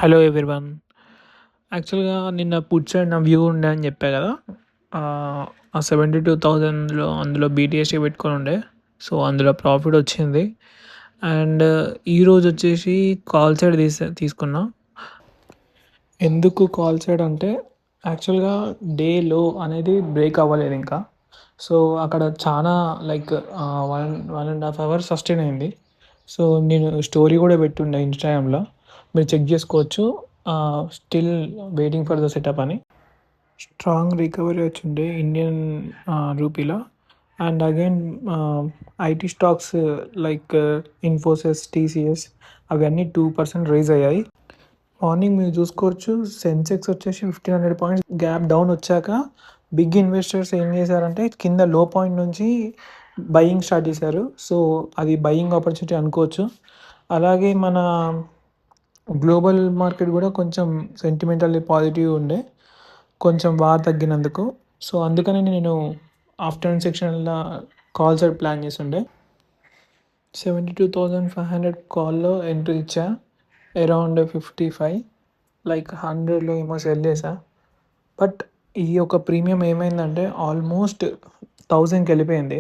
Hello everyone. యాక్చువల్‌గా నిన్న puts and నా వ్యూ ఉండే అని చెప్పా కదా! ఆ 72,000లో అందులో బీటీఎస్‌ఏ పెట్టుకొని ఉండే. సో, అందులో ప్రాఫిట్ వచ్చింది. అండ్ ఈరోజు వచ్చేసి కాల్ సైడ్ తీసుకున్నా. ఎందుకు కాల్ సైడ్ అంటే యాక్చువల్‌గా డే లో అనేది బ్రేక్ అవ్వలేదు ఇంకా. సో, అక్కడ చాలా లైక్ 1.5 అవర్స్ సస్టైన్ అయింది. సో, నేను స్టోరీ కూడా పెట్టుండే ఇన్‌స్టాగ్రామ్‌లో. మీరు చెక్ చేసుకోవచ్చు. Still waiting for the setup అని. స్ట్రాంగ్ రికవరీ వచ్చిండే ఇండియన్ రూపీలో. And again IT stocks like Infosys, TCS అవన్నీ 2% రైజ్ అయ్యాయి. మార్నింగ్ మీరు చూసుకోవచ్చు, సెన్సెక్స్ వచ్చేసి 1,500 పాయింట్స్ గ్యాప్ డౌన్ వచ్చాక బిగ్ ఇన్వెస్టర్స్ ఏం చేశారంటే కింద లో పాయింట్ నుంచి బయింగ్ స్టార్ట్ చేశారు. సో, అది బయింగ్ ఆపర్చునిటీ అనుకోవచ్చు. అలాగే మన గ్లోబల్ మార్కెట్ కూడా కొంచెం సెంటిమెంటల్లీ పాజిటివ్ ఉండే, కొంచెం వార్ తగ్గినందుకు. సో, అందుకని నేను ఆఫ్టర్‌నూన్ సెక్షన్‌లో కాల్ సైడ్ ప్లాన్ చేసుండే. 72,500 కాల్‌లో ఎంట్రీ ఇచ్చా. అరౌండ్ 55 లైక్ 100లో ఏమో సెల్ చేశా. బట్ ఈ యొక్క ప్రీమియం ఏమైందంటే ఆల్మోస్ట్ 1000కి వెళ్ళిపోయింది.